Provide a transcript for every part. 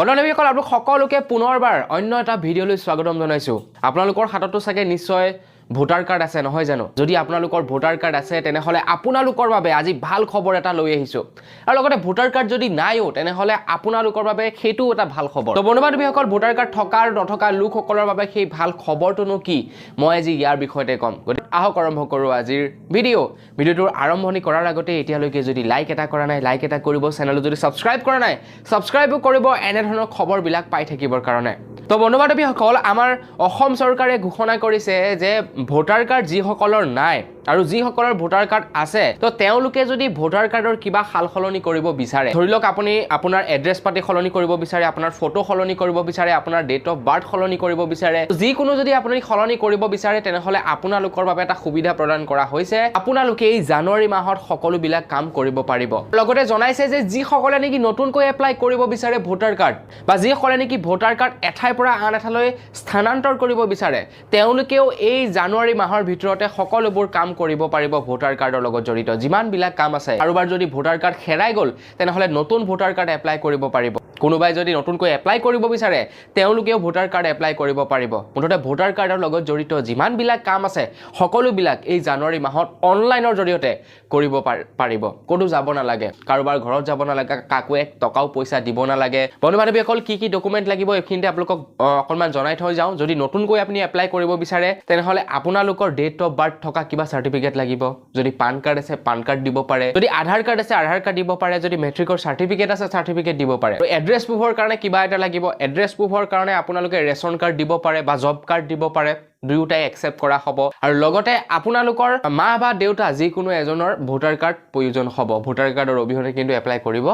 বন্ধুসকল আপোনালোক সকলোকে পুনৰবাৰ অন্য এটা ভিডিঅ'লৈ স্বাগতম জনাইছো আপোনালোকৰ হাততো চাগে নিশ্চয় ভোটাৰ কাৰ্ড আছে নহয় জানো যদি আপোনালোকৰ ভোটাৰ কাৰ্ড আছে তেনেহলে আপোনালোকৰ বাবে আজি ভাল খবৰ এটা লৈ আহিছো আৰু লগতে ভোটাৰ কাৰ্ড যদি নাইও তেনেহলে আপোনালোকৰ বাবে সেইটো এটা ভাল খবৰ তো বন্ধুসকল ভোটাৰ কাৰ্ড থকাৰ নথকা লোকসকলৰ বাবে সেই ভাল খবৰটোনো কি মই আজি ইয়াৰ বিষয়তে কম আহক আৰম্ভ কৰো আজিৰ ভিডিঅ'টোৰ আৰম্ভণি কৰাৰ আগতে এতিয়ালৈকে যদি লাইক এটা কৰা নাই লাইক এটা কৰিব চেনেল যদি সাবস্ক্ৰাইব কৰা নাই সাবস্ক্ৰাইবও কৰিব এনে ধৰণৰ খবৰবিলাক পাই থাকিবৰ কাৰণে তো বন্ধুসকল আমাৰ অসম চৰকাৰে ঘোষণা কৰিছে যে ভোটাৰ কাৰ্ড যিসকলৰ নাই আৰু যিসকলৰ ভোটাৰ কাৰ্ড আছে তো তেওঁলোকে যদি ভোটাৰ কাৰ্ডৰ কিবা সালসলনি কৰিব বিচাৰে ধৰি লওক আপুনি আপোনাৰ এড্ৰেছ পাতি সলনি কৰিব বিচাৰে আপোনাৰ ফটো সলনি কৰিব বিচাৰে আপোনাৰ ডেট অফ বাৰ্থ সলনি কৰিব বিচাৰে যিকোনো যদি আপুনি সলনি কৰিব বিচাৰে তেনেহলে আপোনালোকৰ বাবে এটা সুবিধা প্ৰদান কৰা হৈছে আপোনালোকে এই জানুৱাৰী মাহত সকলো বিলাক কাম কৰিব পাৰিব লগতে জনাইছে যে যিসকলে নেকি নতুনকৈ এপ্লাই কৰিব বিচাৰে ভোটাৰ কাৰ্ড বা যিসকলে নেকি ভোটাৰ কাৰ্ড এঠাইৰ পৰা আন এঠাইলৈ স্থানান্তৰ কৰিব বিচাৰে তেওঁলোকেও এই জানুৱাৰী মাহৰ ভিতৰতে সকলোবোৰ কাম কৰিব পাৰিব ভোটাৰ কাৰ্ডৰ লগত জড়িত যিমান বিলাক কাম আছে কাৰোবাৰ যদি ভোটাৰ কাৰ্ড হেৰাই গল তেনেহলে নতুন ভোটাৰ কাৰ্ড এপ্লাই কৰিব পাৰিব কোনোবাই যদি নতুনকৈ এপ্লাই কৰিব বিচাৰে তেওঁলোকেও ভোটাৰ কাৰ্ড এপ্লাই কৰিব পাৰিব মুঠতে ভোটাৰ কাৰ্ডৰ লগত জড়িত যিমান বিলাক কাম আছে সকলো বিলাক এই জানুৱাৰী মাহত অনলাইনৰ জৰিয়তে কৰিব পাৰিব কোনো যাব নালাগে কাৰোবাৰ ঘৰত যাব নালাগে কাকো এক টকাও পইচা দিব নালাগে বন্ধুসকল কি কি ডকুমেন্ট লাগিব এখিনতে আপোনালোকক অকলমান জনাই থৈ যাওঁ যদি নতুনকৈ আপুনি এপ্লাই কৰিব বিচাৰে তেনেহলে আপোনালোকৰ ডেট অফ বাৰ্থ থকা কিবা সাৰ্টিফিকেট লাগিব যদি পান কাৰ্ড আছে পান কাৰ্ড দিব পাৰে যদি আধাৰ কাৰ্ড আছে আধাৰ কাৰ্ড দিব পাৰে যদি মেট্ৰিকৰ সাৰ্টিফিকেট আছে সাৰ্টিফিকেট দিব পাৰে এড্ৰেছ প্ৰুফৰ কাৰণে কিবা এটা লাগিব এড্ৰেছ প্ৰুফৰ কাৰণে আপোনালোকে ৰেচন কাৰ্ড দিব পাৰে বা জব কাৰ্ড দিব পাৰে দুয়োটাই একসেপ্ট কৰা হ'ব আৰু লগতে আপোনালোকৰ মা বা দেউতা যিকোনো এজনৰ ভোটাৰ কাৰ্ড প্ৰয়োজন হ'ব ভোটাৰ কাৰ্ডৰ অবিহনে কিন্তু এপ্লাই কৰিব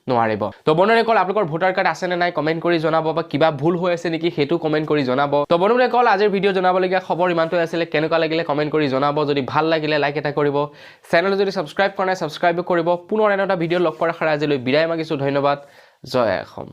নোৱাৰিব তো বন্ধুসকল আপোনালোকৰ ভোটাৰ কাৰ্ড আছে নে নাই কমেন্ট কৰি জনাব বা কিবা ভুল হৈ আছে নেকি হেতু কমেন্ট কৰি জনাব তো বন্ধুসকল আজিৰ ভিডিও জনাবলগীয়া খবৰ ইমানটোই আছিল কেনেকুৱা লাগিলে কমেন্ট কৰি জনাব যদি ভাল লাগিলে লাইক এটা কৰিব চেনেল যদি সাবস্ক্ৰাইব কৰা নাই সাবস্ক্ৰাইব কৰিব পুনৰ এটা ভিডিও লগ কৰাৰ আজিলৈ বিদায় মাগিছো ধন্যবাদ জয় অসম